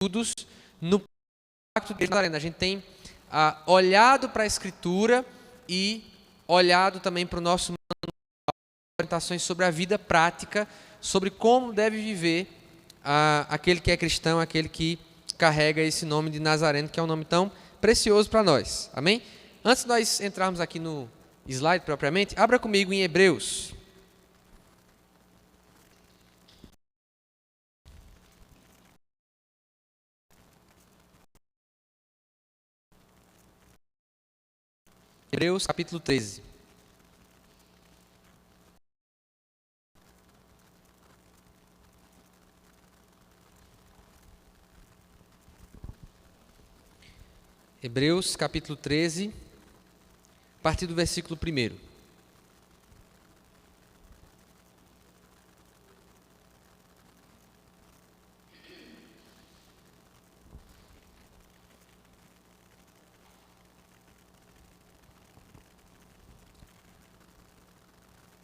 estudos no Pacto de Nazareno. A gente tem olhado para a Escritura e olhado também para o nosso manual, orientações sobre a vida prática, sobre como deve viver aquele que é cristão, aquele que carrega esse nome de Nazareno, que é um nome tão precioso para nós. Amém? Antes de nós entrarmos aqui no slide propriamente, abra comigo em Hebreus. Hebreus capítulo 13. Hebreus capítulo 13, a partir do versículo 1.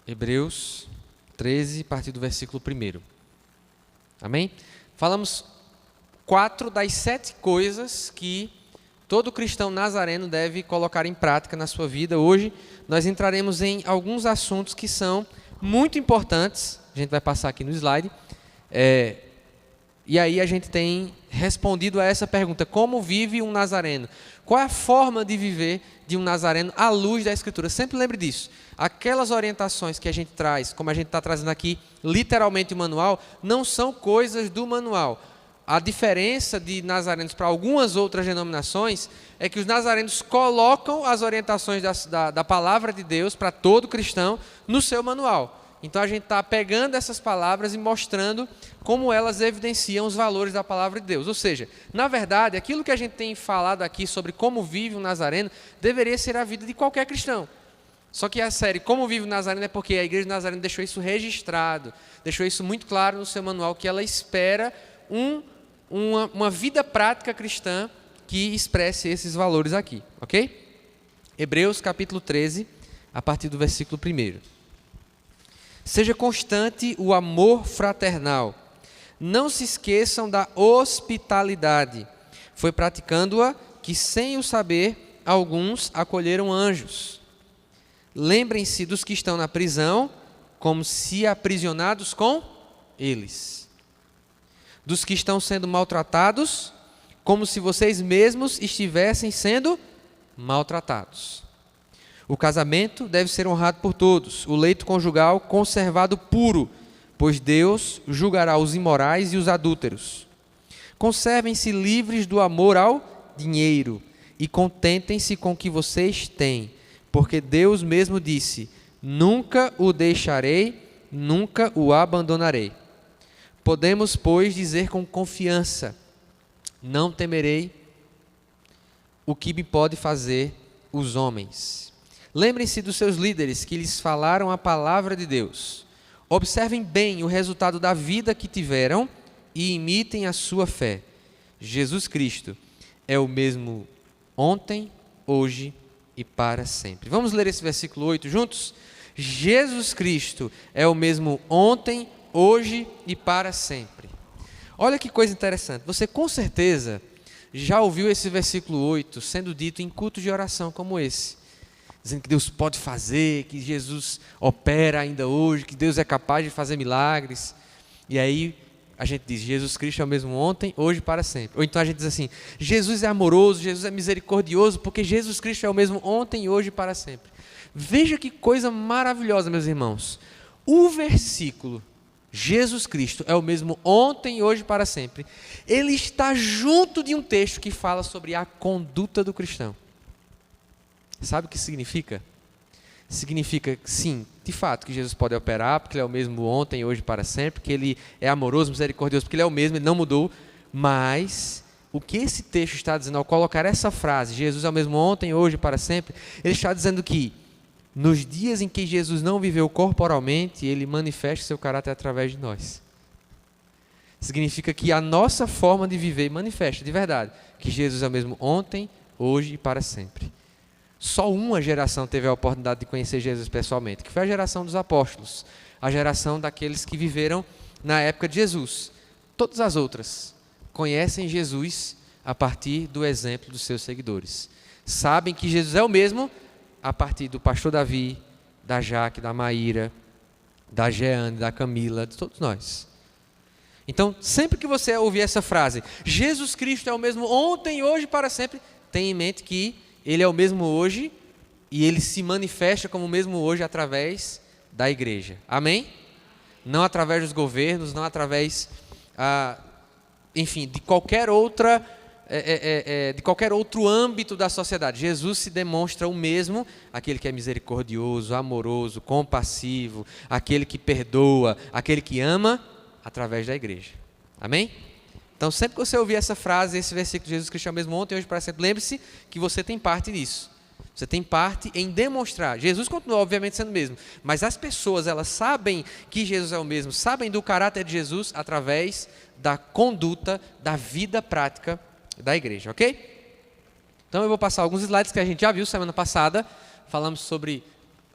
Hebreus 13, a partir do versículo 1. Amém? Falamos 4 das 7 coisas que todo cristão nazareno deve colocar em prática na sua vida. Hoje nós entraremos em alguns assuntos que são muito importantes. A gente vai passar aqui no slide. E aí a gente tem respondido a essa pergunta: como vive um nazareno? Qual é a forma de viver de um nazareno à luz da Escritura? Sempre lembre disso. Aquelas orientações que a gente traz, como a gente está trazendo aqui, literalmente o manual, não são coisas do manual. A diferença de nazarenos para algumas outras denominações é que os nazarenos colocam as orientações da palavra de Deus para todo cristão no seu manual. Então a gente está pegando essas palavras e mostrando como elas evidenciam os valores da palavra de Deus. Ou seja, na verdade, aquilo que a gente tem falado aqui sobre como vive um nazareno deveria ser a vida de qualquer cristão. Só que a série Como Vive o Nazareno é porque a Igreja de Nazareno deixou isso registrado, deixou isso muito claro no seu manual, que ela espera uma vida prática cristã que expresse esses valores aqui, ok? Hebreus capítulo 13, a partir do versículo 1. Seja constante o amor fraternal. Não se esqueçam da hospitalidade. Foi praticando-a que, sem o saber, alguns acolheram anjos. Lembrem-se dos que estão na prisão, como se aprisionados com eles. Dos que estão sendo maltratados, como se vocês mesmos estivessem sendo maltratados. O casamento deve ser honrado por todos, o leito conjugal conservado puro, pois Deus julgará os imorais e os adúlteros. Conservem-se livres do amor ao dinheiro e contentem-se com o que vocês têm, porque Deus mesmo disse: nunca o deixarei, nunca o abandonarei. Podemos, pois, dizer com confiança: não temerei o que me pode fazer os homens. Lembrem-se dos seus líderes que lhes falaram a palavra de Deus. Observem bem o resultado da vida que tiveram e imitem a sua fé. Jesus Cristo é o mesmo ontem, hoje e para sempre. Vamos ler esse versículo 8 juntos? Jesus Cristo é o mesmo ontem, hoje e para sempre. Olha que coisa interessante. Você com certeza já ouviu esse versículo 8 sendo dito em cultos de oração como esse, dizendo que Deus pode fazer, que Jesus opera ainda hoje, que Deus é capaz de fazer milagres. E aí a gente diz: Jesus Cristo é o mesmo ontem, hoje e para sempre. Ou então a gente diz assim: Jesus é amoroso, Jesus é misericordioso, porque Jesus Cristo é o mesmo ontem, hoje e para sempre. Veja que coisa maravilhosa, meus irmãos. O versículo Jesus Cristo é o mesmo ontem, hoje e para sempre, ele está junto de um texto que fala sobre a conduta do cristão. Sabe o que significa? Significa, sim, de fato, que Jesus pode operar, porque ele é o mesmo ontem, hoje e para sempre, que ele é amoroso, misericordioso, porque ele é o mesmo, ele não mudou. Mas o que esse texto está dizendo ao colocar essa frase, Jesus é o mesmo ontem, hoje e para sempre, ele está dizendo que nos dias em que Jesus não viveu corporalmente, ele manifesta seu caráter através de nós. Significa que a nossa forma de viver manifesta de verdade que Jesus é o mesmo ontem, hoje e para sempre. Só uma geração teve a oportunidade de conhecer Jesus pessoalmente, que foi a geração dos apóstolos, a geração daqueles que viveram na época de Jesus. Todas as outras conhecem Jesus a partir do exemplo dos seus seguidores. Sabem que Jesus é o mesmo a partir do pastor Davi, da Jaque, da Maíra, da Jeane, da Camila, de todos nós. Então, sempre que você ouvir essa frase, Jesus Cristo é o mesmo ontem, hoje e para sempre, tenha em mente que Ele é o mesmo hoje e Ele se manifesta como o mesmo hoje através da igreja. Amém? Não através dos governos, não através, enfim, de qualquer outra, de qualquer outro âmbito da sociedade. Jesus se demonstra o mesmo, aquele que é misericordioso, amoroso, compassivo, aquele que perdoa, aquele que ama, através da igreja. Amém? Então, sempre que você ouvir essa frase, esse versículo de Jesus Cristo é o mesmo ontem, hoje, para sempre, lembre-se que você tem parte nisso. Você tem parte em demonstrar. Jesus continua, obviamente, sendo o mesmo, mas as pessoas, elas sabem que Jesus é o mesmo, sabem do caráter de Jesus através da conduta, da vida prática da igreja, ok? Então, eu vou passar alguns slides que a gente já viu semana passada.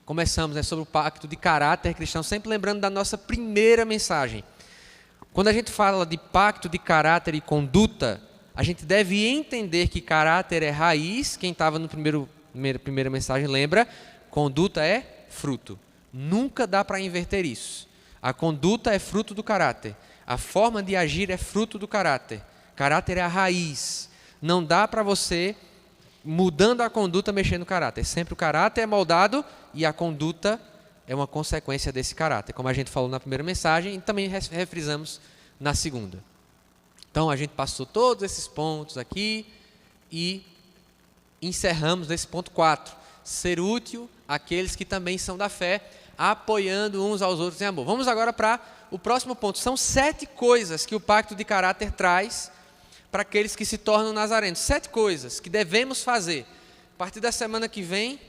Começamos sobre o pacto de caráter cristão, sempre lembrando da nossa primeira mensagem. Quando a gente fala de pacto de caráter e conduta, a gente deve entender que caráter é raiz. Quem estava no primeira mensagem lembra, conduta é fruto. Nunca dá para inverter isso. A conduta é fruto do caráter. A forma de agir é fruto do caráter. Caráter é a raiz. Não dá para você, mudando a conduta, mexer no caráter. Sempre o caráter é moldado e a conduta é uma consequência desse caráter, como a gente falou na primeira mensagem e também refrisamos na segunda. Então, a gente passou todos esses pontos aqui e encerramos nesse ponto 4. Ser útil àqueles que também são da fé, apoiando uns aos outros em amor. Vamos agora para o próximo ponto. São 7 coisas que o pacto de caráter traz para aqueles que se tornam nazarenos. 7 coisas que devemos fazer. A partir da semana que vem,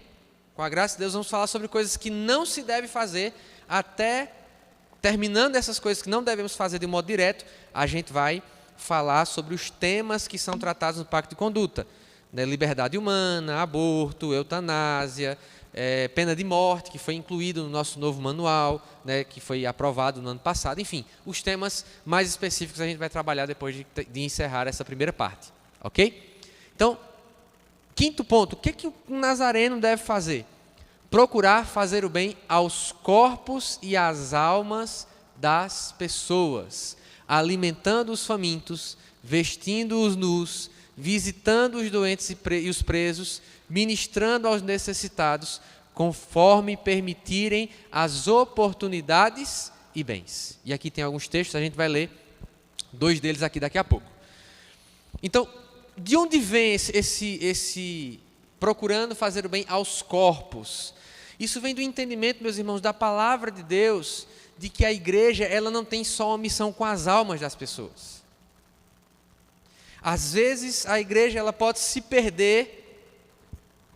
com a graça de Deus, vamos falar sobre coisas que não se deve fazer, até terminando essas coisas que não devemos fazer de modo direto, a gente vai falar sobre os temas que são tratados no pacto de conduta, né? Liberdade humana, aborto, eutanásia, pena de morte, que foi incluído no nosso novo manual, né, que foi aprovado no ano passado. Enfim, os temas mais específicos a gente vai trabalhar depois de encerrar essa primeira parte, ok? Então, quinto ponto, o que um nazareno deve fazer? Procurar fazer o bem aos corpos e às almas das pessoas, alimentando os famintos, vestindo os nus, visitando os doentes e os presos, ministrando aos necessitados, conforme permitirem as oportunidades e bens. E aqui tem alguns textos, a gente vai ler 2 deles aqui daqui a pouco. Então, de onde vem esse procurando fazer o bem aos corpos? Isso vem do entendimento, meus irmãos, da palavra de Deus, de que a igreja, ela não tem só uma missão com as almas das pessoas. Às vezes a igreja, ela pode se perder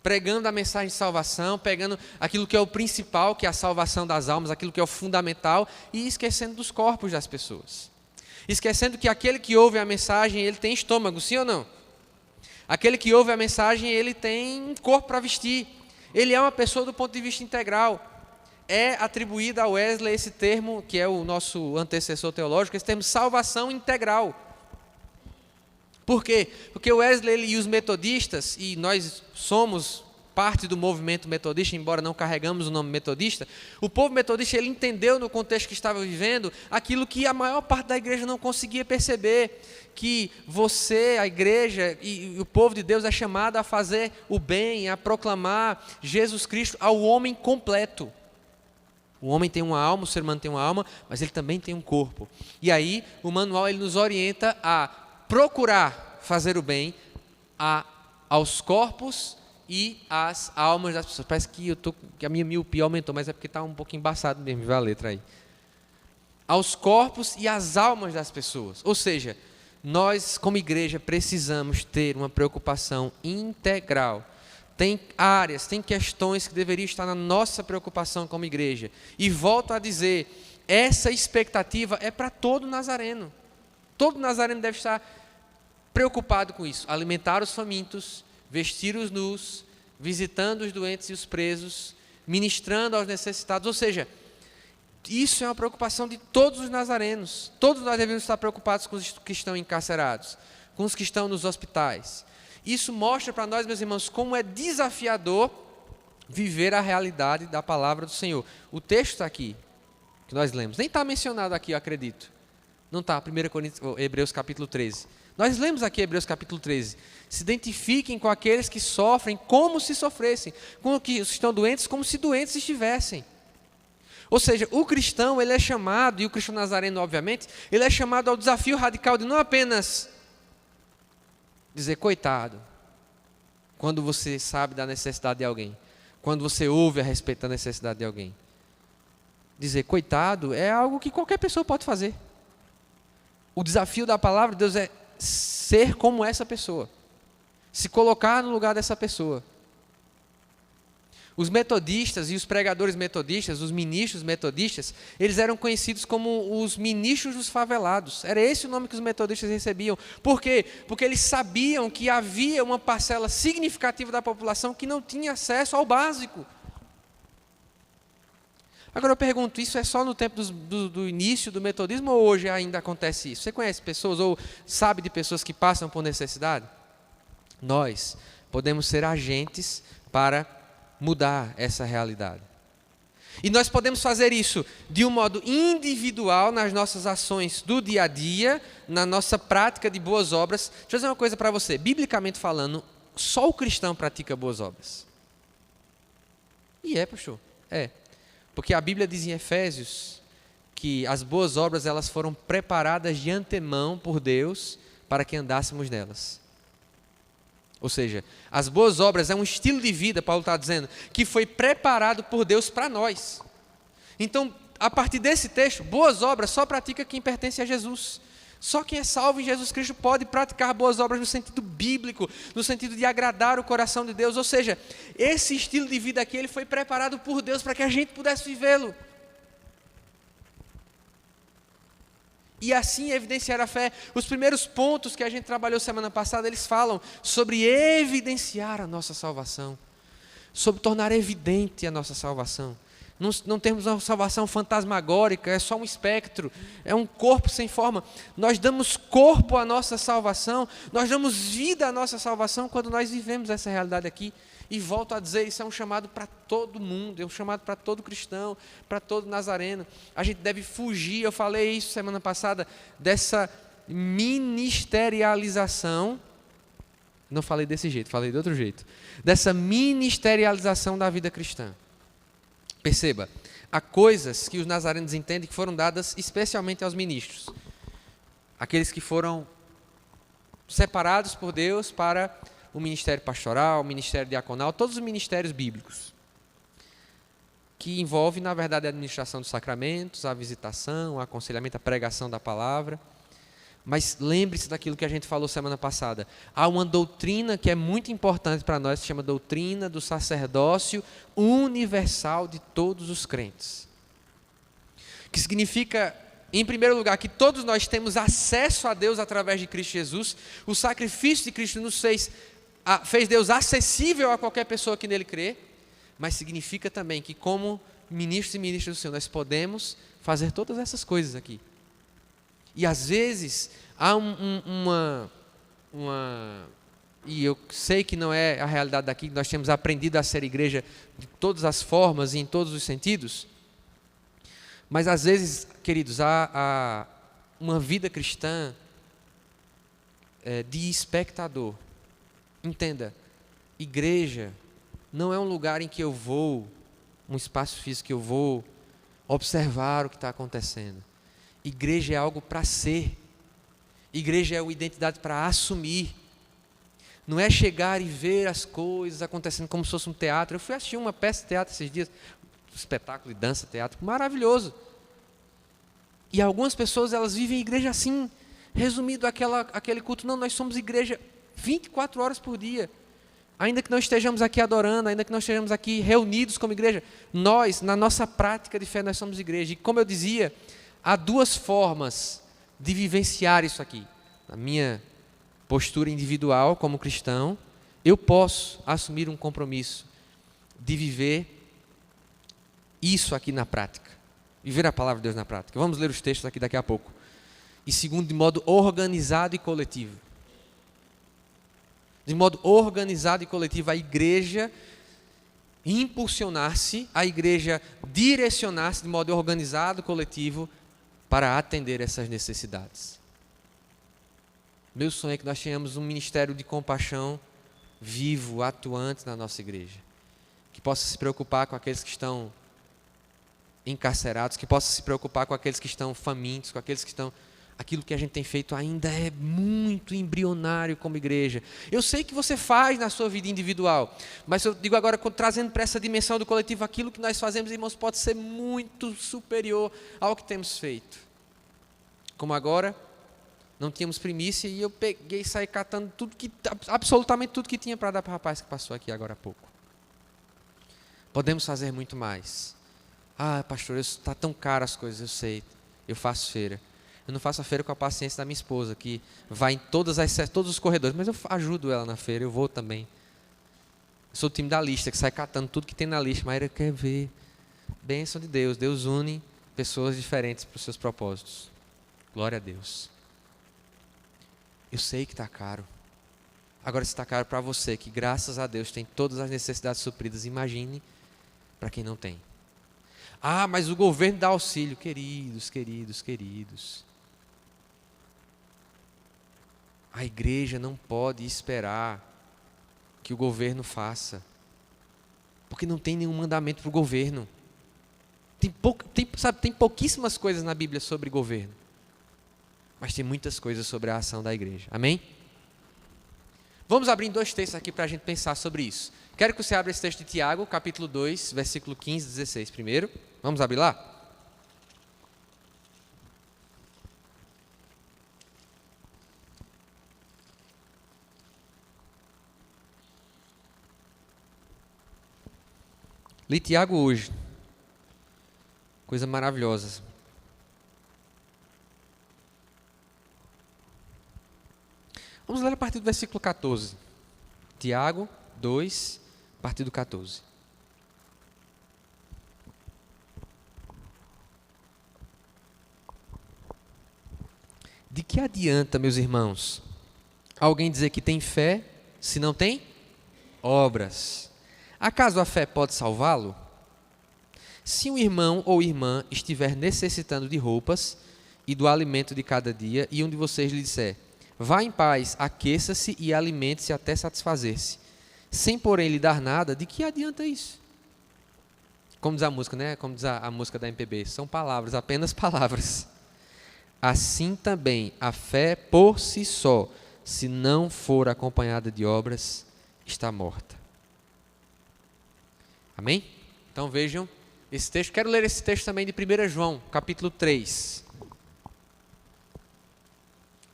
pregando a mensagem de salvação, pegando aquilo que é o principal, que é a salvação das almas, aquilo que é o fundamental, e esquecendo dos corpos das pessoas. Esquecendo que aquele que ouve a mensagem, ele tem estômago, sim ou não? Aquele que ouve a mensagem, ele tem um corpo para vestir. Ele é uma pessoa do ponto de vista integral. É atribuído a Wesley esse termo, que é o nosso antecessor teológico, esse termo salvação integral. Por quê? Porque Wesley e os metodistas, e nós somos parte do movimento metodista, embora não carregamos o nome metodista, o povo metodista, ele entendeu no contexto que estava vivendo aquilo que a maior parte da igreja não conseguia perceber, que você, a igreja e o povo de Deus é chamado a fazer o bem, a proclamar Jesus Cristo ao homem completo. O homem tem uma alma, o ser humano tem uma alma, mas ele também tem um corpo. E aí o manual ele nos orienta a procurar fazer o bem aos corpos e às almas das pessoas. Parece que a minha miopia aumentou, mas é porque está um pouco embaçado mesmo, viu a letra aí. Aos corpos e às almas das pessoas. Ou seja, nós como igreja precisamos ter uma preocupação integral. Tem áreas, tem questões que deveriam estar na nossa preocupação como igreja. E volto a dizer, essa expectativa é para todo nazareno. Todo nazareno deve estar preocupado com isso. Alimentar os famintos, vestir os nus, visitando os doentes e os presos, ministrando aos necessitados. Ou seja, Isso é uma preocupação de todos os nazarenos. Todos nós devemos estar preocupados com os que estão encarcerados, com os que estão nos hospitais. Isso mostra para nós, meus irmãos, como é desafiador viver a realidade da palavra do Senhor. O texto está aqui, que nós lemos. Nem está mencionado aqui, eu acredito. Não está, 1 Coríntios, Hebreus capítulo 13. Nós lemos aqui Hebreus capítulo 13. Se identifiquem com aqueles que sofrem como se sofressem, com os que estão doentes como se doentes estivessem. Ou seja, o cristão, ele é chamado, e o cristão nazareno, obviamente, ele é chamado ao desafio radical de não apenas dizer coitado, quando você sabe da necessidade de alguém, quando você ouve a respeito da necessidade de alguém. Dizer coitado é algo que qualquer pessoa pode fazer. O desafio da palavra de Deus é ser como essa pessoa, se colocar no lugar dessa pessoa. Os metodistas e os pregadores metodistas, os ministros metodistas, eles eram conhecidos como os ministros dos favelados. Era esse o nome que os metodistas recebiam. Por quê? Porque eles sabiam que havia uma parcela significativa da população que não tinha acesso ao básico. Agora eu pergunto, isso é só no tempo do início do metodismo ou hoje ainda acontece isso? Você conhece pessoas ou sabe de pessoas que passam por necessidade? Nós podemos ser agentes para mudar essa realidade. E nós podemos fazer isso de um modo individual nas nossas ações do dia a dia, na nossa prática de boas obras. Deixa eu dizer uma coisa para você, biblicamente falando, só o cristão pratica boas obras. E pastor, porque a Bíblia diz em Efésios que as boas obras elas foram preparadas de antemão por Deus para que andássemos nelas. Ou seja, as boas obras é um estilo de vida, Paulo está dizendo, que foi preparado por Deus para nós. Então, a partir desse texto, boas obras só pratica quem pertence a Jesus. Só quem é salvo em Jesus Cristo pode praticar boas obras no sentido bíblico, no sentido de agradar o coração de Deus. Ou seja, esse estilo de vida aqui, ele foi preparado por Deus para que a gente pudesse vivê-lo. E assim evidenciar a fé. Os primeiros pontos que a gente trabalhou semana passada, eles falam sobre evidenciar a nossa salvação, sobre tornar evidente a nossa salvação. Não temos uma salvação fantasmagórica, é só um espectro, é um corpo sem forma. Nós damos corpo à nossa salvação, nós damos vida à nossa salvação quando nós vivemos essa realidade aqui. E volto a dizer, isso é um chamado para todo mundo, é um chamado para todo cristão, para todo nazareno. A gente deve fugir, eu falei isso semana passada, dessa ministerialização. Não falei desse jeito, falei de outro jeito. Dessa ministerialização da vida cristã. Perceba, há coisas que os nazarenos entendem que foram dadas especialmente aos ministros. Aqueles que foram separados por Deus para o ministério pastoral, o ministério diaconal, todos os ministérios bíblicos, que envolve, na verdade, a administração dos sacramentos, a visitação, o aconselhamento, a pregação da palavra. Mas lembre-se daquilo que a gente falou semana passada. Há uma doutrina que é muito importante para nós, que se chama doutrina do sacerdócio universal de todos os crentes. Que significa, em primeiro lugar, que todos nós temos acesso a Deus através de Cristo Jesus. O sacrifício de Cristo nos fez Deus acessível a qualquer pessoa que nele crê. Mas significa também que, como ministros e ministras do Senhor, nós podemos fazer todas essas coisas aqui. E às vezes há e eu sei que não é a realidade daqui, nós temos aprendido a ser igreja de todas as formas e em todos os sentidos, mas às vezes, queridos, há uma vida cristã de espectador. Entenda, igreja não é um lugar em que eu vou, um espaço físico que eu vou observar o que está acontecendo. Igreja é algo para ser. Igreja é uma identidade para assumir. Não é chegar e ver as coisas acontecendo como se fosse um teatro. Eu fui assistir uma peça de teatro esses dias, um espetáculo de dança, teatro, maravilhoso. E algumas pessoas, elas vivem a igreja assim, resumido aquele culto. Não, nós somos igreja 24 horas por dia. Ainda que não estejamos aqui adorando, ainda que não estejamos aqui reunidos como igreja, nós, na nossa prática de fé, nós somos igreja. E como eu dizia, há duas formas de vivenciar isso aqui. Na minha postura individual como cristão, eu posso assumir um compromisso de viver isso aqui na prática. Viver a palavra de Deus na prática. Vamos ler os textos aqui daqui a pouco. E segundo, de modo organizado e coletivo. De modo organizado e coletivo, a igreja impulsionar-se, a igreja direcionar-se de modo organizado e coletivo para atender essas necessidades. Meu sonho é que nós tenhamos um ministério de compaixão vivo, atuante na nossa igreja. Que possa se preocupar com aqueles que estão encarcerados, que possa se preocupar com aqueles que estão famintos, com aqueles que estão... Aquilo que a gente tem feito ainda é muito embrionário como igreja. Eu sei que você faz na sua vida individual, mas eu digo agora, trazendo para essa dimensão do coletivo, aquilo que nós fazemos, irmãos, pode ser muito superior ao que temos feito. Como agora, não tínhamos primícia e eu peguei e saí catando absolutamente tudo que tinha para dar para o rapaz que passou aqui agora há pouco. Podemos fazer muito mais. Ah, pastor, está tão caro as coisas, eu sei, eu faço feira. Eu não faço a feira com a paciência da minha esposa, que vai em todos os corredores, mas eu ajudo ela na feira, eu vou também. Eu sou o time da lista, que sai catando tudo que tem na lista, mas ela quer ver. Bênção de Deus, Deus une pessoas diferentes para os seus propósitos. Glória a Deus. Eu sei que está caro. Agora, se está caro para você, que graças a Deus tem todas as necessidades supridas, imagine para quem não tem. Ah, mas o governo dá auxílio. Queridos, queridos, queridos. A igreja não pode esperar que o governo faça, porque não tem nenhum mandamento para o governo. Tem pouquíssimas coisas na Bíblia sobre governo, mas tem muitas coisas sobre a ação da igreja. Amém? Vamos abrir 2 textos aqui para a gente pensar sobre isso. Quero que você abra esse texto de Tiago, capítulo 2, versículo 15 e 16 primeiro. Vamos abrir lá? Li Tiago hoje. Coisa maravilhosa. Vamos ler a partir do versículo 14. Tiago 2, a partir do 14. De que adianta, meus irmãos, alguém dizer que tem fé se não tem obras? Acaso a fé pode salvá-lo? Se um irmão ou irmã estiver necessitando de roupas e do alimento de cada dia, e um de vocês lhe disser: vá em paz, aqueça-se e alimente-se até satisfazer-se, sem porém lhe dar nada, de que adianta isso? Como diz a música, né? Como diz a música da MPB, são palavras, apenas palavras. Assim também a fé por si só, se não for acompanhada de obras, está morta. Amém? Então vejam esse texto. Quero ler esse texto também de 1 João, capítulo 3. Um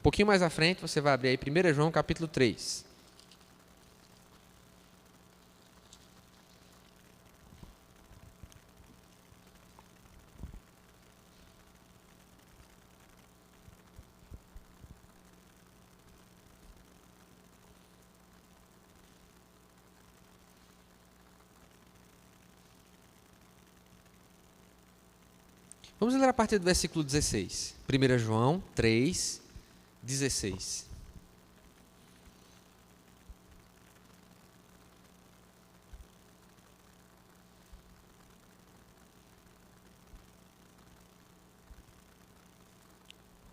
pouquinho mais à frente, você vai abrir aí 1 João, capítulo 3. Vamos ler a partir do versículo 16. 1 João 3, 16.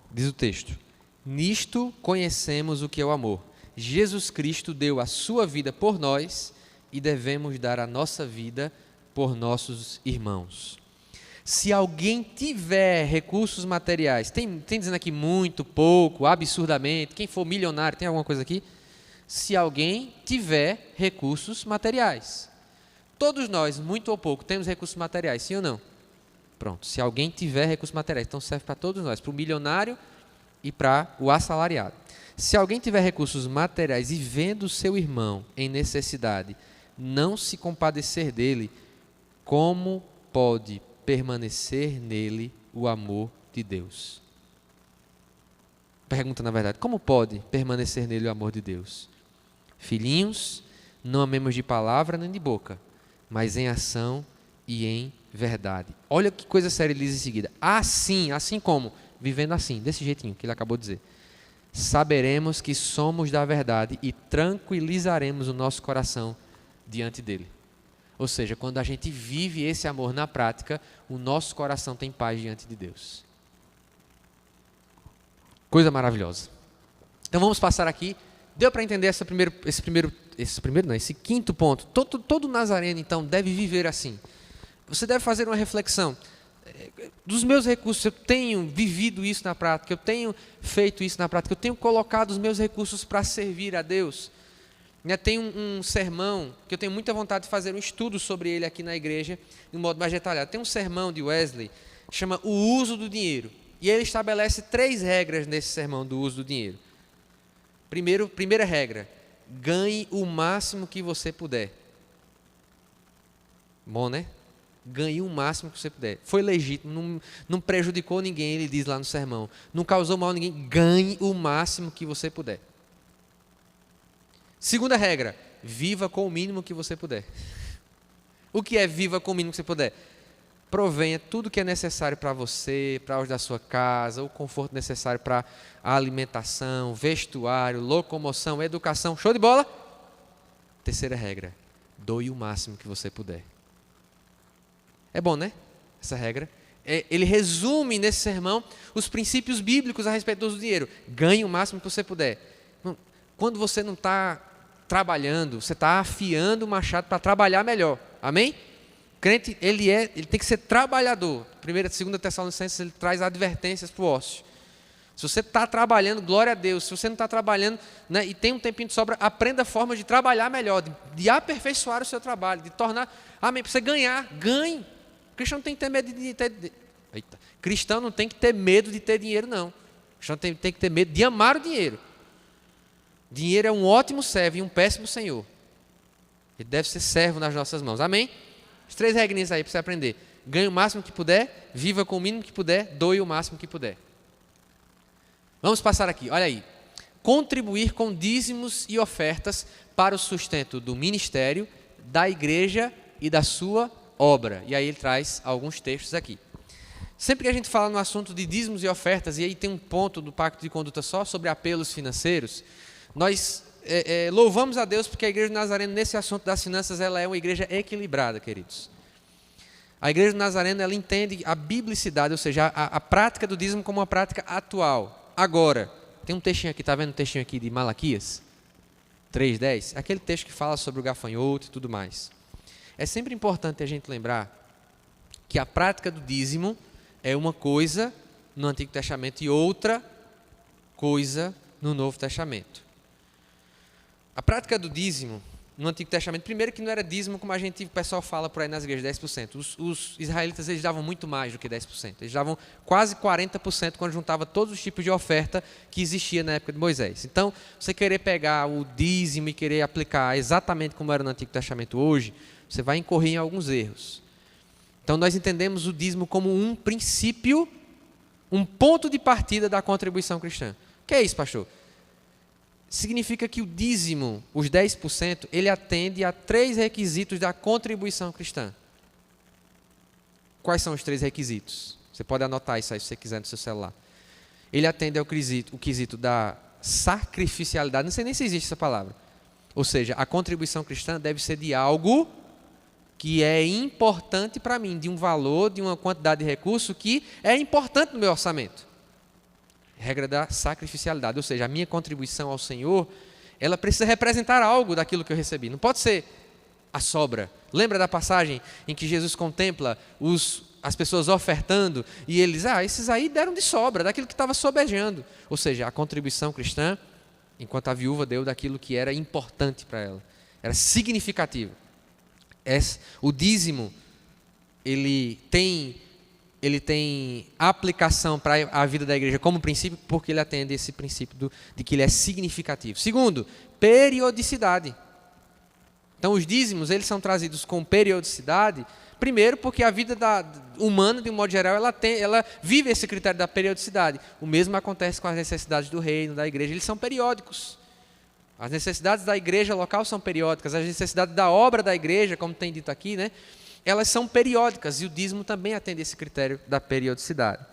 Diz o texto: nisto conhecemos o que é o amor. Jesus Cristo deu a sua vida por nós e devemos dar a nossa vida por nossos irmãos. Se alguém tiver recursos materiais, tem dizendo aqui muito, pouco, absurdamente, quem for milionário, tem alguma coisa aqui? Se alguém tiver recursos materiais. Todos nós, muito ou pouco, temos recursos materiais, sim ou não? Pronto, se alguém tiver recursos materiais, então serve para todos nós, para o milionário e para o assalariado. Se alguém tiver recursos materiais e vendo seu irmão em necessidade, não se compadecer dele, como pode permanecer nele o amor de Deus? Pergunta, na verdade, como pode permanecer nele o amor de Deus? Filhinhos, não amemos de palavra nem de boca, mas em ação e em verdade. Olha que coisa séria ele diz em seguida. Assim como, vivendo assim, desse jeitinho que ele acabou de dizer. Saberemos que somos da verdade e tranquilizaremos o nosso coração diante dele. Ou seja, quando a gente vive esse amor na prática, o nosso coração tem paz diante de Deus. Coisa maravilhosa. Então vamos passar aqui. Deu para entender esse quinto ponto. Todo nazareno, então, deve viver assim. Você deve fazer uma reflexão. Dos meus recursos, eu tenho vivido isso na prática, eu tenho feito isso na prática, eu tenho colocado os meus recursos para servir a Deus. Tem um sermão que eu tenho muita vontade de fazer um estudo sobre ele aqui na igreja, de um modo mais detalhado. Tem um sermão de Wesley, chama O Uso do Dinheiro. E ele estabelece 3 regras nesse sermão do uso do dinheiro. Primeira regra, ganhe o máximo que você puder. Bom, né? Ganhe o máximo que você puder. Foi legítimo, não prejudicou ninguém, ele diz lá no sermão. Não causou mal a ninguém, ganhe o máximo que você puder. Segunda regra, viva com o mínimo que você puder. O que é viva com o mínimo que você puder? Provenha tudo que é necessário para você, para os da sua casa, o conforto necessário para a alimentação, vestuário, locomoção, educação. Show de bola? Terceira regra, doe o máximo que você puder. É bom, né? Essa regra. Ele resume nesse sermão os princípios bíblicos a respeito do uso do dinheiro. Ganhe o máximo que você puder. Quando você não está trabalhando, você está afiando o machado para trabalhar melhor. Amém? O crente, ele tem que ser trabalhador. 1ª e 2ª Tessalonicenses, ele traz advertências para o ócio. Se você está trabalhando, glória a Deus. Se você não está trabalhando, né, e tem um tempinho de sobra, aprenda a forma de trabalhar melhor, de aperfeiçoar o seu trabalho, de tornar... Amém? Para você ganhar, ganhe. Cristão não tem que ter medo de ter... Eita. Cristão não tem que ter medo de ter dinheiro, não. Cristão tem que ter medo de amar o dinheiro. Dinheiro é um ótimo servo e um péssimo senhor. Ele deve ser servo nas nossas mãos. Amém? As 3 regrinhas aí para você aprender. Ganhe o máximo que puder, viva com o mínimo que puder, doe o máximo que puder. Vamos passar aqui, olha aí. Contribuir com dízimos e ofertas para o sustento do ministério, da igreja e da sua obra. E aí ele traz alguns textos aqui. Sempre que a gente fala no assunto de dízimos e ofertas, e aí tem um ponto do Pacto de Conduta só sobre apelos financeiros, nós louvamos a Deus porque a Igreja do Nazareno, nesse assunto das finanças, ela é uma igreja equilibrada, queridos. A Igreja do Nazareno, ela entende a biblicidade, ou seja, a prática do dízimo como uma prática atual. Agora, tem um textinho aqui, está vendo um textinho aqui de Malaquias? 3:10, aquele texto que fala sobre o gafanhoto e tudo mais. É sempre importante a gente lembrar que a prática do dízimo é uma coisa no Antigo Testamento e outra coisa no Novo Testamento. A prática do dízimo no Antigo Testamento, primeiro que não era dízimo como o pessoal fala por aí nas igrejas, 10%. Os israelitas, eles davam muito mais do que 10%. Eles davam quase 40% quando juntava todos os tipos de oferta que existia na época de Moisés. Então, você querer pegar o dízimo e querer aplicar exatamente como era no Antigo Testamento hoje, você vai incorrer em alguns erros. Então, nós entendemos o dízimo como um princípio, um ponto de partida da contribuição cristã. O que é isso, pastor? Significa que o dízimo, os 10%, ele atende a 3 requisitos da contribuição cristã. Quais são os 3 requisitos? Você pode anotar isso aí se você quiser no seu celular. Ele atende ao quesito da sacrificialidade, não sei nem se existe essa palavra. Ou seja, a contribuição cristã deve ser de algo que é importante para mim, de um valor, de uma quantidade de recurso que é importante no meu orçamento. Regra da sacrificialidade, ou seja, a minha contribuição ao Senhor, ela precisa representar algo daquilo que eu recebi. Não pode ser a sobra. Lembra da passagem em que Jesus contempla as pessoas ofertando e eles, esses aí deram de sobra, daquilo que estava sobejando. Ou seja, a contribuição cristã, enquanto a viúva deu daquilo que era importante para ela, era significativo. O dízimo, ele tem aplicação para a vida da igreja como princípio, porque ele atende esse princípio de que ele é significativo. Segundo, periodicidade. Então, os dízimos, eles são trazidos com periodicidade, primeiro porque a vida humana, de um modo geral, ela vive esse critério da periodicidade. O mesmo acontece com as necessidades do reino, da igreja, eles são periódicos. As necessidades da igreja local são periódicas, as necessidades da obra da igreja, como tem dito aqui, né? elas são periódicas, e o dízimo também atende esse critério da periodicidade.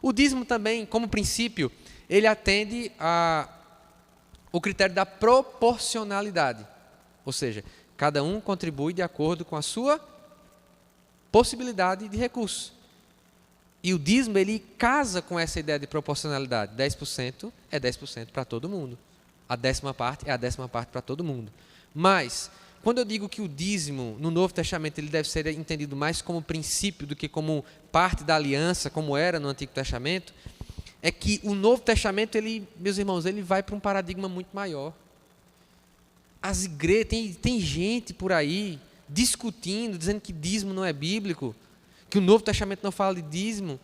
O dízimo também, como princípio, ele atende o critério da proporcionalidade. Ou seja, cada um contribui de acordo com a sua possibilidade de recurso. E o dízimo, ele casa com essa ideia de proporcionalidade. 10% é 10% para todo mundo. A 10ª parte é a 10ª parte para todo mundo. Mas, quando eu digo que o dízimo, no Novo Testamento, ele deve ser entendido mais como princípio do que como parte da aliança, como era no Antigo Testamento, é que o Novo Testamento, ele, meus irmãos, ele vai para um paradigma muito maior. As igrejas, tem gente por aí discutindo, dizendo que dízimo não é bíblico, que o Novo Testamento não fala de dízimo.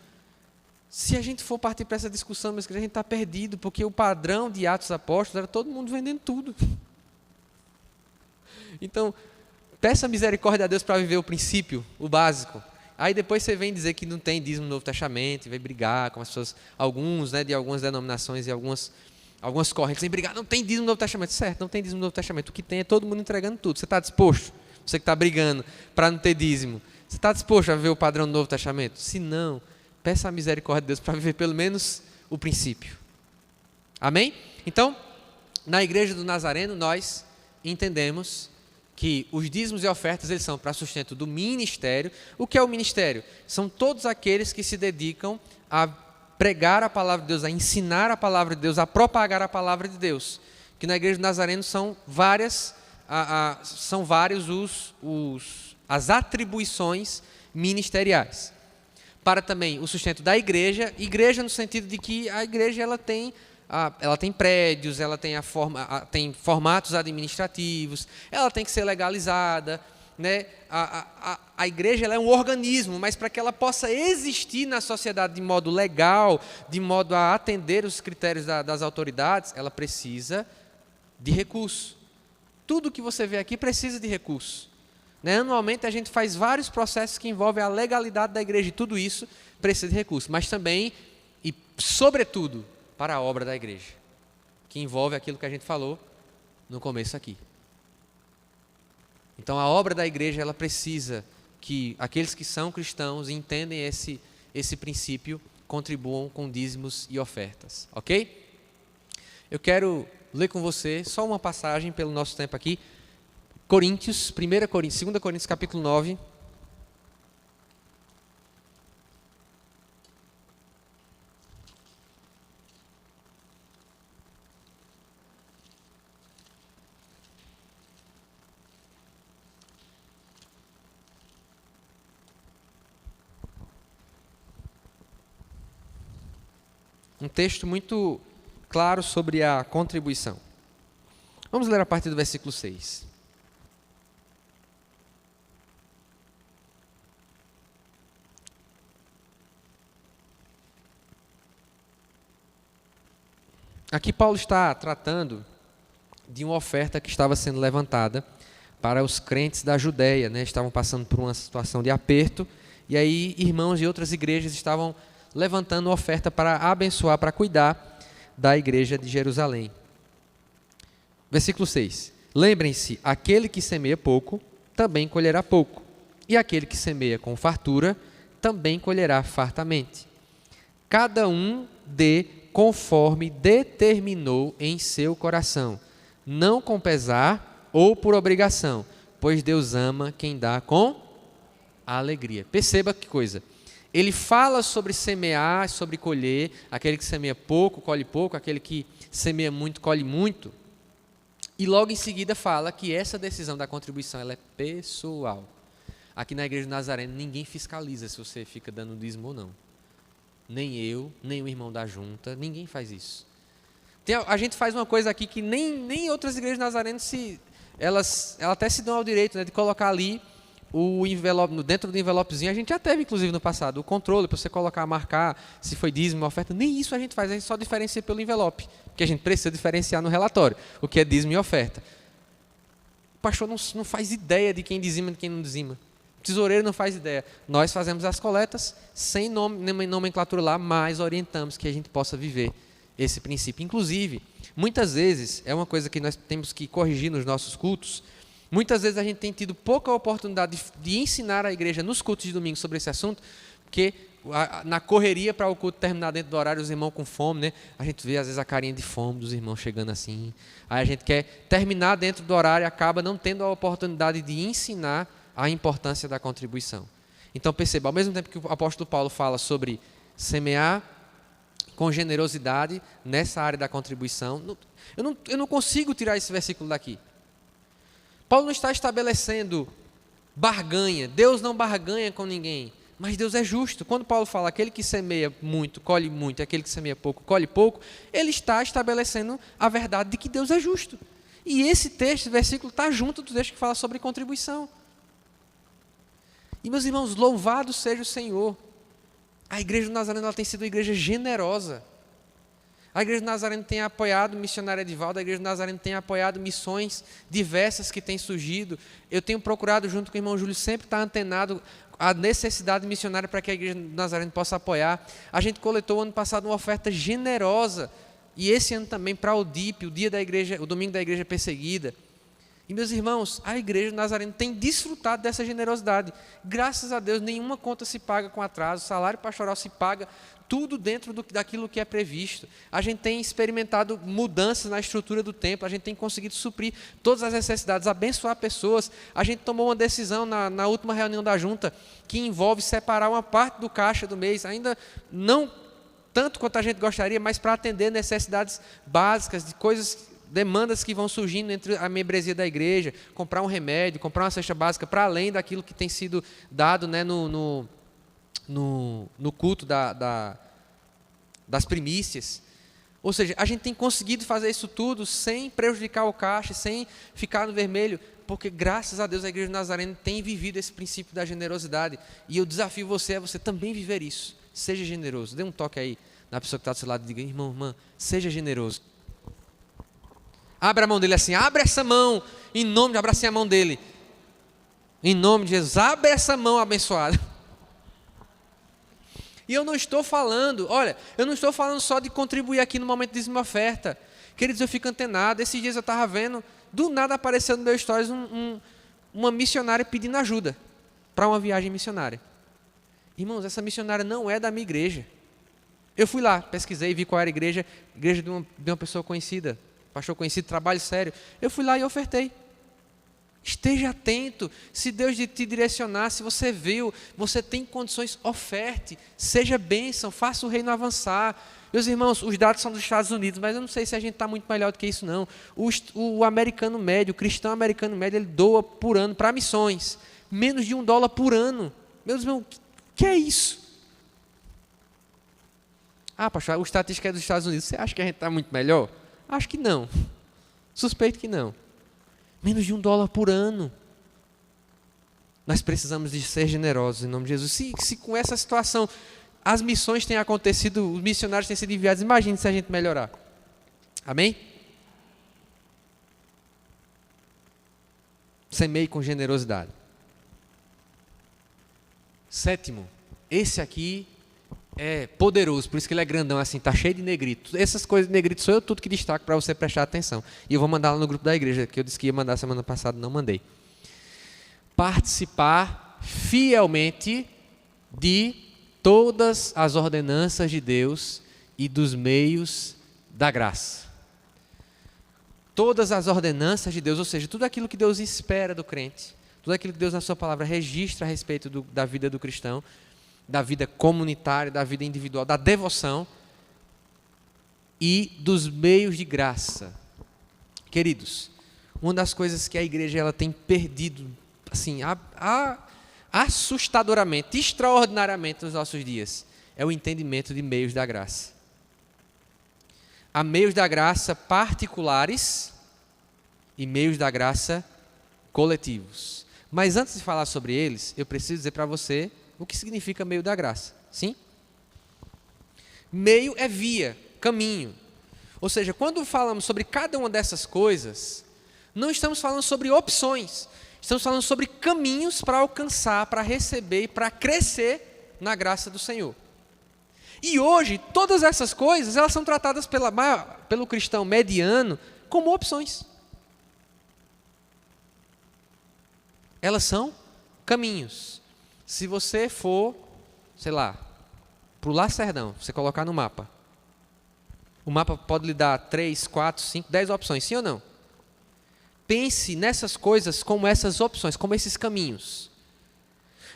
Se a gente for partir para essa discussão, meus queridos, a gente está perdido, porque o padrão de Atos Apóstolos era todo mundo vendendo tudo. Então, peça misericórdia a Deus para viver o princípio, o básico. Aí depois você vem dizer que não tem dízimo no Novo Testamento, e vai brigar com as pessoas, alguns, de algumas denominações e algumas correntes, vem brigar, não tem dízimo no Novo Testamento. Certo, não tem dízimo no Novo Testamento. O que tem é todo mundo entregando tudo. Você está disposto? Você que está brigando para não ter dízimo, você está disposto a viver o padrão do Novo Testamento? Se não, peça a misericórdia de Deus para viver pelo menos o princípio. Amém? Então, na igreja do Nazareno, nós entendemos que os dízimos e ofertas, eles são para sustento do ministério. O que é o ministério? São todos aqueles que se dedicam a pregar a palavra de Deus, a ensinar a palavra de Deus, a propagar a palavra de Deus. Que na igreja do Nazareno são várias, as atribuições ministeriais. Para também o sustento da igreja no sentido de que a igreja ela tem prédios, ela tem formatos administrativos, ela tem que ser legalizada, né? A igreja ela é um organismo, mas para que ela possa existir na sociedade de modo legal, de modo a atender os critérios das autoridades, ela precisa de recurso. Tudo que você vê aqui precisa de recurso. Né? Anualmente a gente faz vários processos que envolvem a legalidade da igreja, e tudo isso precisa de recurso, mas também e sobretudo para a obra da igreja, que envolve aquilo que a gente falou no começo aqui. Então a obra da igreja, ela precisa que aqueles que são cristãos e entendem esse princípio contribuam com dízimos e ofertas, ok? Eu quero ler com você só uma passagem pelo nosso tempo aqui, 2 Coríntios capítulo 9. Um texto muito claro sobre a contribuição. Vamos ler a partir do versículo 6. Aqui Paulo está tratando de uma oferta que estava sendo levantada para os crentes da Judéia, né? Estavam passando por uma situação de aperto, e aí irmãos de outras igrejas estavam levantando oferta para abençoar, para cuidar da igreja de Jerusalém. Versículo 6. Lembrem-se, aquele que semeia pouco, também colherá pouco, e aquele que semeia com fartura, também colherá fartamente. Cada um dê conforme determinou em seu coração, não com pesar ou por obrigação, pois Deus ama quem dá com alegria. Perceba que coisa. Ele fala sobre semear, sobre colher, aquele que semeia pouco, colhe pouco, aquele que semeia muito, colhe muito. E logo em seguida fala que essa decisão da contribuição ela é pessoal. Aqui na igreja do Nazareno ninguém fiscaliza se você fica dando dízimo ou não. Nem eu, nem o irmão da junta, ninguém faz isso. A gente faz uma coisa aqui que nem outras igrejas nazarenas elas até se dão ao direito, né, de colocar ali o envelope, dentro do envelopezinho. A gente já teve, inclusive, no passado, o controle para você colocar, marcar se foi dízimo, oferta. Nem isso a gente faz, a gente só diferencia pelo envelope, porque a gente precisa diferenciar no relatório o que é dízimo e oferta. O pastor não faz ideia de quem dizima e de quem não dizima. O tesoureiro não faz ideia. Nós fazemos as coletas sem nomenclatura lá, mas orientamos que a gente possa viver esse princípio. Inclusive, muitas vezes, é uma coisa que nós temos que corrigir nos nossos cultos, Muitas vezes a gente tem tido pouca oportunidade de ensinar a igreja nos cultos de domingo sobre esse assunto, porque na correria para o culto terminar dentro do horário, os irmãos com fome, né? A gente vê às vezes a carinha de fome dos irmãos chegando assim. Aí a gente quer terminar dentro do horário e acaba não tendo a oportunidade de ensinar a importância da contribuição. Então perceba, ao mesmo tempo que o apóstolo Paulo fala sobre semear com generosidade nessa área da contribuição, eu não consigo tirar esse versículo daqui. Paulo não está estabelecendo barganha. Deus não barganha com ninguém, mas Deus é justo. Quando Paulo fala aquele que semeia muito, colhe muito, e aquele que semeia pouco, colhe pouco, ele está estabelecendo a verdade de que Deus é justo. E esse texto, esse versículo, está junto do texto que fala sobre contribuição. E, meus irmãos, louvado seja o Senhor. A igreja do Nazareno ela tem sido uma igreja generosa. A igreja do Nazareno tem apoiado o missionário Edivaldo, a igreja do Nazareno tem apoiado missões diversas que têm surgido. Eu tenho procurado, junto com o irmão Júlio, sempre estar antenado à necessidade missionária para que a igreja do Nazareno possa apoiar. A gente coletou ano passado uma oferta generosa, e esse ano também para o DIP, o domingo da igreja perseguida. E, meus irmãos, a igreja do Nazareno tem desfrutado dessa generosidade. Graças a Deus, nenhuma conta se paga com atraso, o salário pastoral se paga, tudo dentro daquilo que é previsto. A gente tem experimentado mudanças na estrutura do templo, a gente tem conseguido suprir todas as necessidades, abençoar pessoas. A gente tomou uma decisão na última reunião da junta, que envolve separar uma parte do caixa do mês, ainda não tanto quanto a gente gostaria, mas para atender necessidades básicas, de coisas, demandas que vão surgindo entre a membresia da igreja, comprar um remédio, comprar uma cesta básica, para além daquilo que tem sido dado, né, no culto das primícias. Ou seja, a gente tem conseguido fazer isso tudo sem prejudicar o caixa, sem ficar no vermelho, porque graças a Deus a igreja do Nazareno tem vivido esse princípio da generosidade. E eu desafio você a você também viver isso. Seja generoso. Dê um toque aí na pessoa que está do seu lado e diga: irmão, irmã, seja generoso. Abra a mão dele assim, abre essa mão, em nome de, abrace a mão dele, em nome de Jesus, abre essa mão abençoada. E eu não estou falando, olha, eu não estou falando só de contribuir aqui no momento de uma oferta. Queridos, eu fico antenado. Esses dias eu estava vendo, do nada apareceu no meu stories uma missionária pedindo ajuda para uma viagem missionária. Irmãos, essa missionária não é da minha igreja. Eu fui lá, pesquisei, vi qual era a igreja de uma pessoa conhecida, pastor conhecido, trabalho sério. Eu fui lá e ofertei. Esteja atento, se Deus te direcionar, se você viu, você tem condições, oferte, seja bênção, faça o reino avançar. Meus irmãos, os dados são dos Estados Unidos, mas eu não sei se a gente está muito melhor do que isso não. O americano médio, o cristão americano médio, ele doa por ano para missões, menos de $1 por ano. Meus irmãos, o que é isso? Ah, pastor, a estatística é dos Estados Unidos, você acha que a gente está muito melhor? Acho que não, suspeito que não. Menos de $1 por ano. Nós precisamos de ser generosos em nome de Jesus. Se com essa situação as missões têm acontecido, os missionários têm sido enviados, imagine se a gente melhorar. Amém? Semeie com generosidade. Sétimo, esse aqui é poderoso, por isso que ele é grandão assim, está cheio de negrito. Essas coisas de negrito sou eu tudo que destaco para você prestar atenção. E eu vou mandar lá no grupo da igreja, que eu disse que ia mandar semana passada, não mandei. Participar fielmente de todas as ordenanças de Deus e dos meios da graça. Todas as ordenanças de Deus, ou seja, tudo aquilo que Deus espera do crente, tudo aquilo que Deus na sua palavra registra a respeito da vida do cristão, da vida comunitária, da vida individual, da devoção e dos meios de graça. Queridos, uma das coisas que a igreja ela tem perdido assim, assustadoramente, extraordinariamente nos nossos dias, é o entendimento de meios da graça. Há meios da graça particulares e meios da graça coletivos. Mas antes de falar sobre eles, eu preciso dizer para você o que significa meio da graça. Sim? Meio é via, caminho. Ou seja, quando falamos sobre cada uma dessas coisas, não estamos falando sobre opções. Estamos falando sobre caminhos para alcançar, para receber e para crescer na graça do Senhor. E hoje, todas essas coisas, elas são tratadas pelo cristão mediano como opções. Elas são caminhos. Se você for, sei lá, para o Lacerdão, você colocar no mapa, o mapa pode lhe dar 3, 4, 5, 10 opções, sim ou não? Pense nessas coisas como essas opções, como esses caminhos.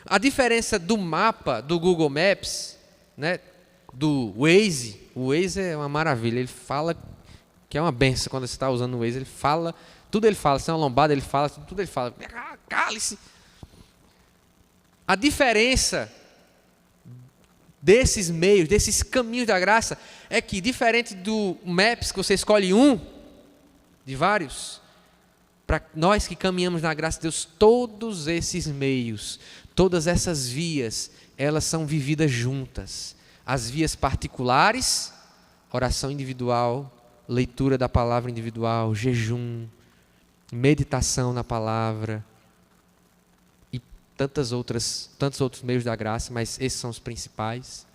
A diferença do mapa do Google Maps, né, do Waze, o Waze é uma maravilha, ele fala que é uma benção quando você está usando o Waze, ele fala, tudo ele fala, se é uma lombada ele fala, tudo ele fala, cale-se. A diferença desses meios, desses caminhos da graça, é que diferente do Maps, que você escolhe um de vários, para nós que caminhamos na graça de Deus, todos esses meios, todas essas vias, elas são vividas juntas. As vias particulares, oração individual, leitura da palavra individual, jejum, meditação na palavra e tantos outros meios da graça, mas esses são os principais.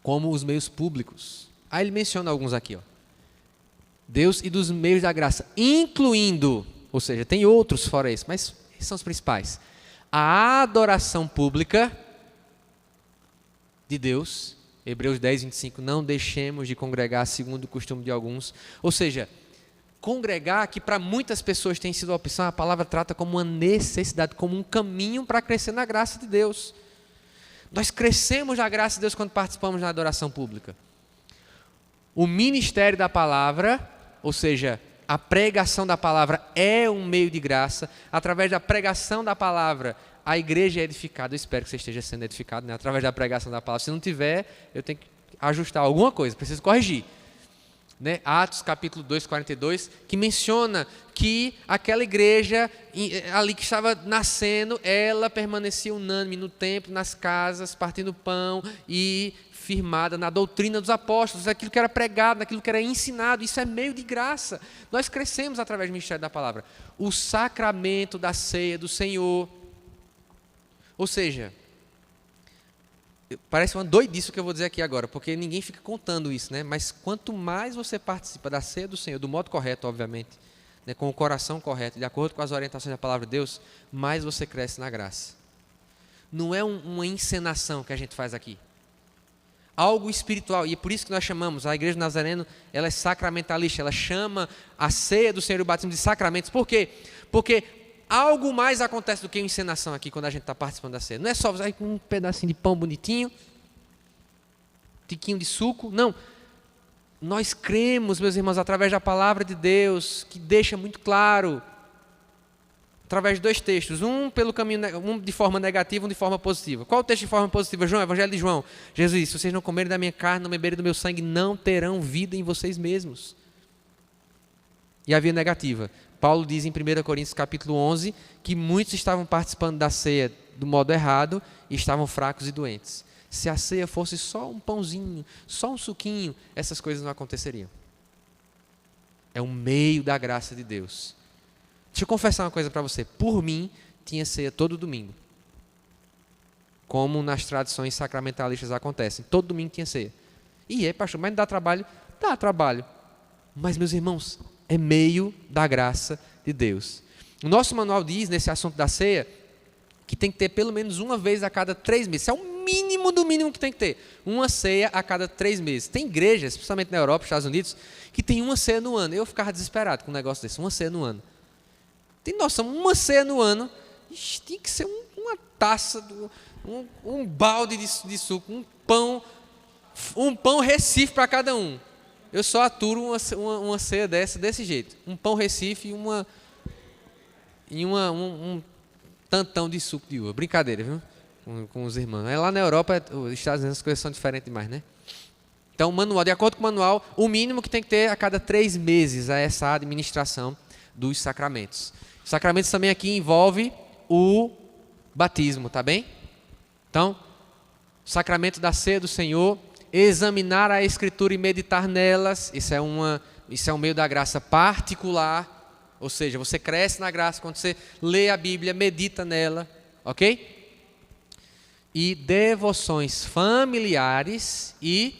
Como os meios públicos. Aí ele menciona alguns aqui, ó. Deus e dos meios da graça, incluindo, ou seja, tem outros fora esse, mas esses são os principais. A adoração pública de Deus, Hebreus 10, 25, não deixemos de congregar segundo o costume de alguns. Ou seja, congregar, que para muitas pessoas tem sido a opção, a palavra trata como uma necessidade, como um caminho para crescer na graça de Deus. Nós crescemos na graça de Deus quando participamos da adoração pública. O ministério da palavra, ou seja, a pregação da palavra é um meio de graça. Através da pregação da palavra, a igreja é edificada. Eu espero que você esteja sendo edificado, né? Através da pregação da palavra. Se não tiver, eu tenho que ajustar alguma coisa, preciso corrigir. Né? Atos capítulo 2, 42, que menciona que aquela igreja ali que estava nascendo, ela permanecia unânime no templo, nas casas, partindo pão e firmada na doutrina dos apóstolos, aquilo que era pregado, naquilo que era ensinado. Isso é meio de graça. Nós crescemos através do ministério da palavra. O sacramento da ceia do Senhor. Ou seja, parece uma doidice o que eu vou dizer aqui agora, porque ninguém fica contando isso, né? Mas quanto mais você participa da ceia do Senhor, do modo correto, obviamente, né? Com o coração correto, de acordo com as orientações da palavra de Deus, mais você cresce na graça. Não é uma encenação que a gente faz aqui. Algo espiritual, e é por isso que nós chamamos, a Igreja do Nazareno, ela é sacramentalista, ela chama a ceia do Senhor e o batismo de sacramentos. Por quê? Porque algo mais acontece do que uma encenação aqui, quando a gente está participando da ceia. Não é só um pedacinho de pão bonitinho, tiquinho de suco, não. Nós cremos, meus irmãos, através da palavra de Deus, que deixa muito claro, através de 2 textos, um pelo caminho, um de forma negativa, um de forma positiva. Qual o texto de forma positiva? João, Evangelho de João. Jesus disse: se vocês não comerem da minha carne, não beberem do meu sangue, não terão vida em vocês mesmos. E a via negativa. Paulo diz em 1 Coríntios capítulo 11, que muitos estavam participando da ceia do modo errado e estavam fracos e doentes. Se a ceia fosse só um pãozinho, só um suquinho, essas coisas não aconteceriam. É um meio da graça de Deus. Deixa eu confessar uma coisa para você. Por mim, tinha ceia todo domingo. Como nas tradições sacramentalistas acontecem. Todo domingo tinha ceia. E aí, pastor, mas não dá trabalho? Dá trabalho. Mas, meus irmãos, é meio da graça de Deus. O nosso manual diz, nesse assunto da ceia, que tem que ter pelo menos uma vez a cada 3 meses. Isso é o mínimo do mínimo que tem que ter. Uma ceia a cada 3 meses. Tem igrejas, especialmente na Europa, nos Estados Unidos, que tem uma ceia no ano. Eu ficava desesperado com um negócio desse. Uma ceia no ano. Tem noção, uma ceia no ano, tinha que ser uma taça, um balde de suco, um pão Recife para cada um. Eu só aturo uma ceia desse jeito. Um pão Recife e um tantão de suco de uva. Brincadeira, viu? Com os irmãos. Lá na Europa, os Estados Unidos, as coisas são diferentes demais, né? Então, manual, de acordo com o manual, o mínimo que tem que ter a cada 3 meses é essa administração dos sacramentos. Os sacramentos também aqui envolve o batismo, tá bem? Então, o sacramento da ceia do Senhor, examinar a Escritura e meditar nelas, isso é um meio da graça particular, ou seja, você cresce na graça quando você lê a Bíblia, medita nela, ok? E devoções familiares e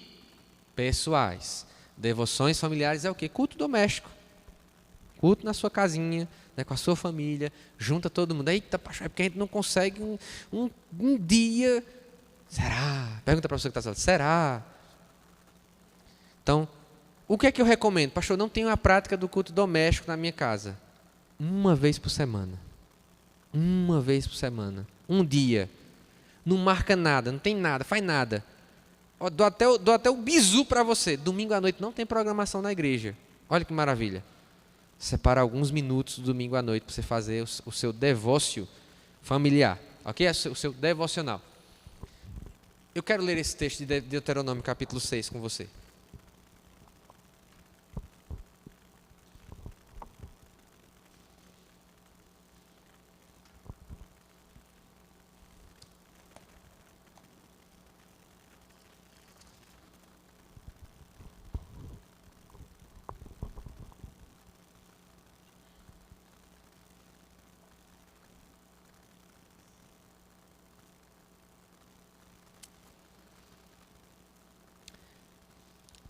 pessoais. Devoções familiares é o quê? Culto doméstico. culto na sua casinha, né, com a sua família, junta todo mundo. Eita, pastor, é porque a gente não consegue um dia. Será? Pergunta para a pessoa que está falando, será? Então, o que é que eu recomendo? Pastor, não tenho a prática do culto doméstico na minha casa. Uma vez por semana. Uma vez por semana. Um dia. Não marca nada, não tem nada, faz nada. Dou até o bizu para você. Domingo à noite não tem programação na igreja. Olha que maravilha. Separa alguns minutos do domingo à noite para você fazer o seu devócio familiar. Ok? O seu devocional. Eu quero ler esse texto de Deuteronômio capítulo 6 com você.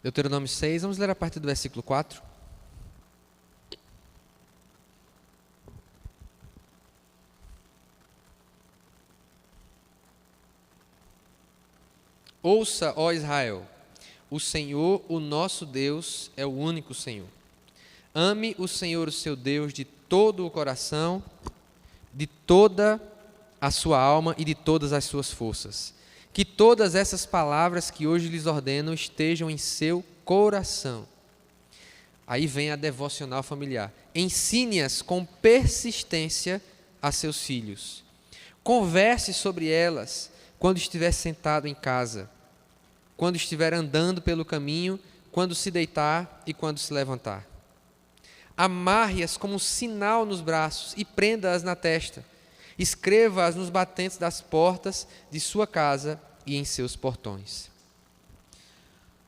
Deuteronômio 6, vamos ler a partir do versículo 4. Ouça, ó Israel, o Senhor, o nosso Deus, é o único Senhor. Ame o Senhor, o seu Deus, de todo o coração, de toda a sua alma e de todas as suas forças. Que todas essas palavras que hoje lhes ordeno estejam em seu coração. Aí vem a devocional familiar. Ensine-as com persistência a seus filhos. Converse sobre elas quando estiver sentado em casa, quando estiver andando pelo caminho, quando se deitar e quando se levantar. Amarre-as como um sinal nos braços e prenda-as na testa. Escreva-as nos batentes das portas de sua casa e em seus portões.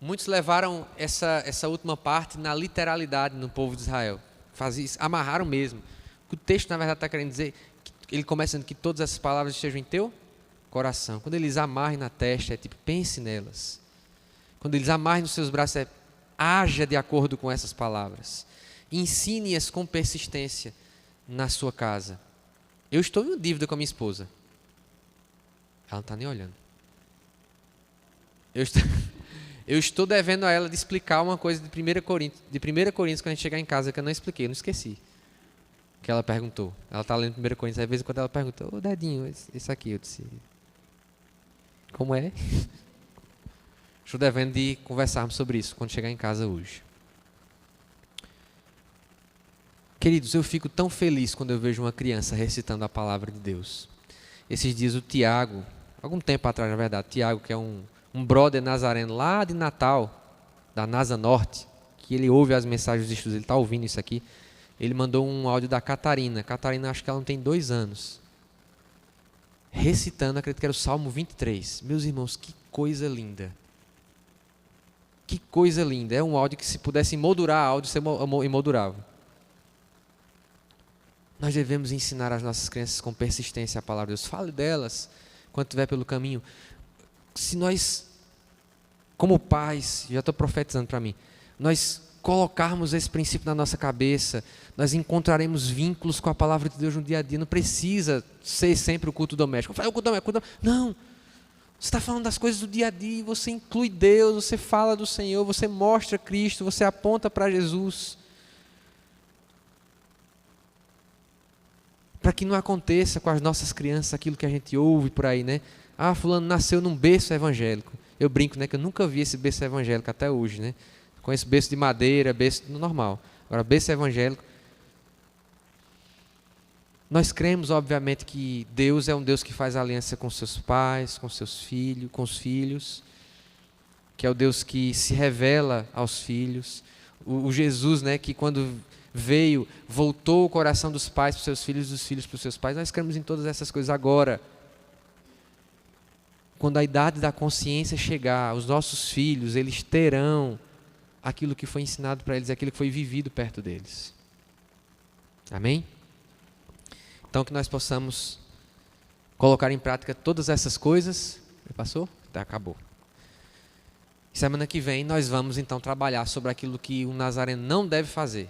Muitos levaram essa última parte na literalidade no povo de Israel. Amarraram mesmo. O texto, na verdade, está querendo dizer, ele começa dizendo que todas essas palavras estejam em teu coração. Quando eles amarrem na testa, é tipo, pense nelas. Quando eles amarrem nos seus braços, haja de acordo com essas palavras. Ensine-as com persistência na sua casa. Eu estou em dívida com a minha esposa. Ela não está nem olhando. Eu estou devendo a ela de explicar uma coisa de 1 Coríntios, quando a gente chegar em casa, que eu não expliquei, eu não esqueci. Que ela perguntou. Ela está lendo 1 Coríntios, às vezes quando ela pergunta, ô dedinho, isso aqui, eu disse, como é? Estou devendo de conversarmos sobre isso quando chegar em casa hoje. Queridos, eu fico tão feliz quando eu vejo uma criança recitando a palavra de Deus. Esses dias o Tiago, algum tempo atrás, na verdade, Tiago, que é um brother nazareno lá de Natal, da NASA Norte, que ele ouve as mensagens dos estudos, ele está ouvindo isso aqui, ele mandou um áudio da Catarina. Catarina, acho que ela não tem 2 anos. Recitando, acredito que era o Salmo 23. Meus irmãos, que coisa linda. Que coisa linda. É um áudio que, se pudesse emoldurar áudio, você emoldurava. Nós devemos ensinar as nossas crianças com persistência a palavra de Deus. Fale delas quando estiver pelo caminho. Se nós, como pais, já estou profetizando para mim, nós colocarmos esse princípio na nossa cabeça, nós encontraremos vínculos com a palavra de Deus no dia a dia. Não precisa ser sempre o culto doméstico. O culto doméstico. Não. Você está falando das coisas do dia a dia, você inclui Deus, você fala do Senhor, você mostra Cristo, você aponta para Jesus. Para que não aconteça com as nossas crianças aquilo que a gente ouve por aí, né? Ah, fulano nasceu num berço evangélico. Eu brinco, né, que eu nunca vi esse berço evangélico até hoje, né? Conheço berço de madeira, berço normal. Agora, berço evangélico. Nós cremos, obviamente, que Deus é um Deus que faz aliança com seus pais, com seus filhos, com os filhos, que é o Deus que se revela aos filhos. O Jesus, né, que quando veio, voltou o coração dos pais para os seus filhos, dos filhos para os seus pais. Nós cremos em todas essas coisas. Agora, quando a idade da consciência chegar, os nossos filhos, eles terão aquilo que foi ensinado para eles, aquilo que foi vivido perto deles. Amém? Então, que nós possamos colocar em prática todas essas coisas. Passou? Tá, acabou. Semana que vem nós vamos então trabalhar sobre aquilo que um nazareno não deve fazer.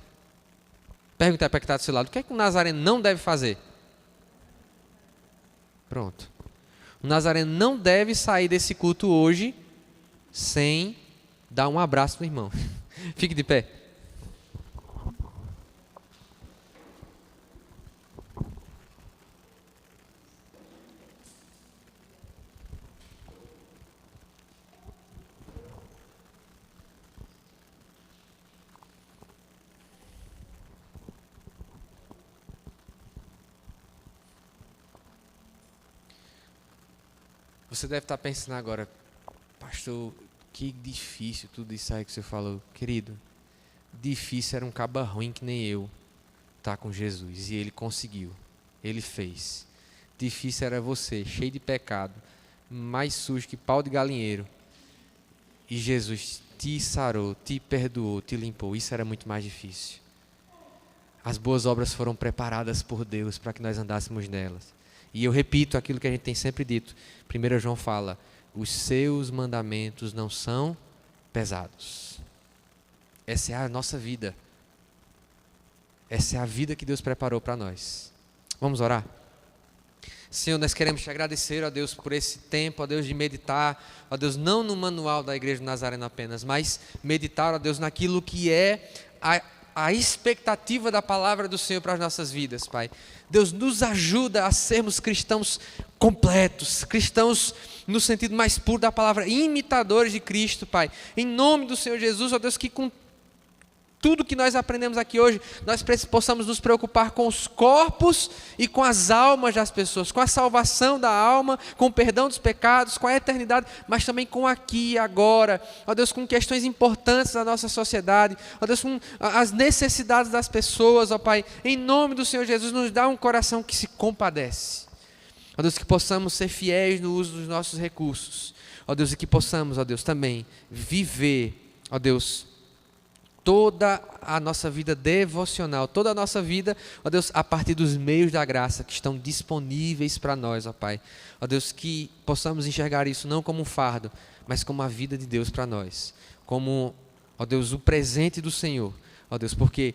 Pergunta para quem está do seu lado, o que é que um nazareno não deve fazer? Pronto. O nazareno não deve sair desse culto hoje sem dar um abraço no irmão. Fique de pé. Você deve estar pensando agora, pastor, que difícil tudo isso aí que você falou. Querido, difícil era um caba ruim que nem eu estar com Jesus. E ele conseguiu. Ele fez. Difícil era você, cheio de pecado, mais sujo que pau de galinheiro. E Jesus te sarou, te perdoou, te limpou. Isso era muito mais difícil. As boas obras foram preparadas por Deus para que nós andássemos nelas. E eu repito aquilo que a gente tem sempre dito. 1 João fala, os seus mandamentos não são pesados. Essa é a nossa vida. Essa é a vida que Deus preparou para nós. Vamos orar? Senhor, nós queremos te agradecer, ó Deus, por esse tempo, ó Deus, de meditar, ó Deus, não no manual da Igreja do Nazareno apenas, mas meditar, ó Deus, naquilo que é a expectativa da palavra do Senhor para as nossas vidas, Pai. Deus, nos ajuda a sermos cristãos completos, cristãos no sentido mais puro da palavra, imitadores de Cristo, Pai. Em nome do Senhor Jesus, ó Deus, que com tudo que nós aprendemos aqui hoje, nós possamos nos preocupar com os corpos e com as almas das pessoas, com a salvação da alma, com o perdão dos pecados, com a eternidade, mas também com aqui e agora, ó Deus, com questões importantes da nossa sociedade, ó Deus, com as necessidades das pessoas, ó Pai, em nome do Senhor Jesus, nos dá um coração que se compadece, ó Deus, que possamos ser fiéis no uso dos nossos recursos, ó Deus, e que possamos, ó Deus, também viver, ó Deus, toda a nossa vida devocional, toda a nossa vida, ó Deus, a partir dos meios da graça que estão disponíveis para nós, ó Pai. Ó Deus, que possamos enxergar isso não como um fardo, mas como a vida de Deus para nós. Como, ó Deus, o presente do Senhor. Ó Deus, porque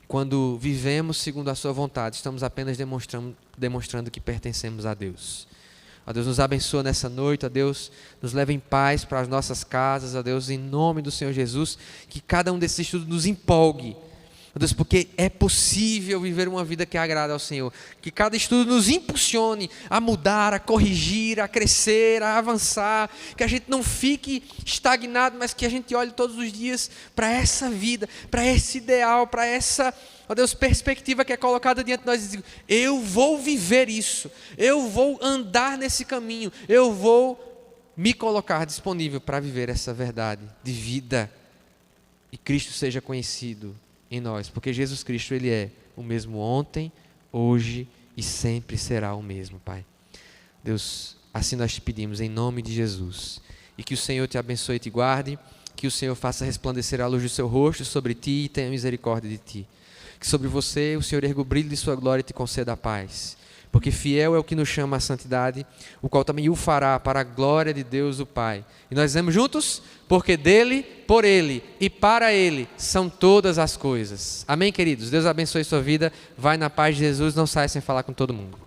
quando vivemos segundo a sua vontade, estamos apenas demonstrando que pertencemos a Deus. Ó Deus, nos abençoa nessa noite, ó Deus, nos leva em paz para as nossas casas, ó Deus, em nome do Senhor Jesus, que cada um desses estudos nos empolgue, ó Deus, porque é possível viver uma vida que agrada ao Senhor, que cada estudo nos impulsione a mudar, a corrigir, a crescer, a avançar, que a gente não fique estagnado, mas que a gente olhe todos os dias para essa vida, para esse ideal, para essa, ó Deus, perspectiva que é colocada diante de nós e dizer, eu vou viver isso, eu vou andar nesse caminho, eu vou me colocar disponível para viver essa verdade de vida e Cristo seja conhecido em nós, porque Jesus Cristo, Ele é o mesmo ontem, hoje e sempre será o mesmo, Pai. Deus, assim nós te pedimos em nome de Jesus, e que o Senhor te abençoe e te guarde, que o Senhor faça resplandecer a luz do seu rosto sobre ti e tenha misericórdia de ti. Que sobre você o Senhor erga o brilho de sua glória e te conceda a paz. Porque fiel é o que nos chama à santidade, o qual também o fará para a glória de Deus o Pai. E nós dizemos juntos? Porque dele, por ele e para ele são todas as coisas. Amém, queridos? Deus abençoe sua vida. Vai na paz de Jesus, não saia sem falar com todo mundo.